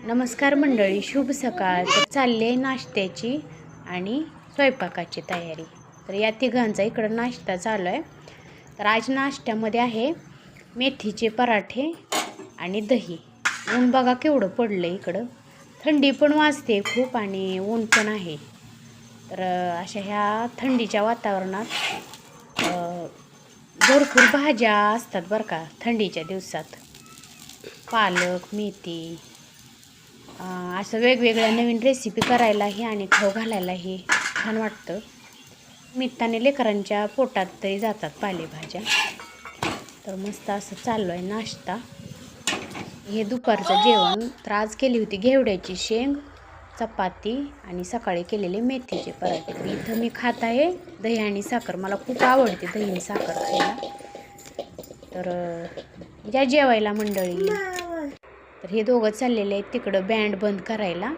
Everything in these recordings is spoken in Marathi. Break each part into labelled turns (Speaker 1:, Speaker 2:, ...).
Speaker 1: नमस्कार मंडळी, शुभ सकाळ. तर चालली आहे नाश्त्याची आणि स्वयंपाकाची तयारी. तर या तिघांचा इकडं नाश्ता चालू आहे. तर आज नाश्त्यामध्ये आहे मेथीचे पराठे आणि दही. ऊन बघा केवढं पडलं इकडं, थंडी पण वाजते खूप आणि ऊन पण आहे. तर अशा ह्या थंडीच्या वातावरणात भरपूर भाज्या असतात बरं का थंडीच्या दिवसात. पालक, मेथी, असं वेगवेगळ्या नवीन रेसिपी करायलाही आणि खाऊ घालायलाही छान वाटतं. निमित्ताने लेकरांच्या पोटात तरी जातात पालेभाज्या. तर मस्त असं चालू आहे नाश्ता. हे दुपारचं जेवण. तर आज केली होती घेवड्याची शेंग, चपाती आणि सकाळी केलेले मेथीचे पराठे. तर इथं मी खात आहे दही आणि साखर. मला खूप आवडते दही आणि साखर खायला. तर या जेवायला मंडळी. तर हे दोघं चाललेले आहेत तिकडं बँड बंद करायला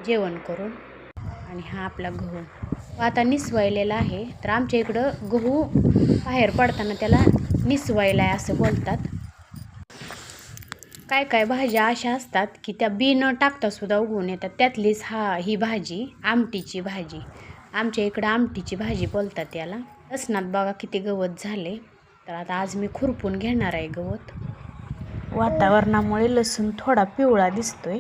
Speaker 1: जेवण करून. आणि हा आपला गहू आता निसवायलेला आहे. तर आमच्या इकडं गहू बाहेर पडताना त्याला निसवायला आहे असं बोलतात. काय काय भाज्या अशा असतात की त्या बी न टाकता सुद्धा उगवून येतात. त्यातलीच ही भाजी आमटीची भाजी. आमच्या इकडं आमटीची भाजी बोलतात याला. लसणात बघा किती गवत झाले. तर आता आज मी खुरपून घेणार आहे गवत. वातावरणामुळे लसूण थोडा पिवळा दिसतोय.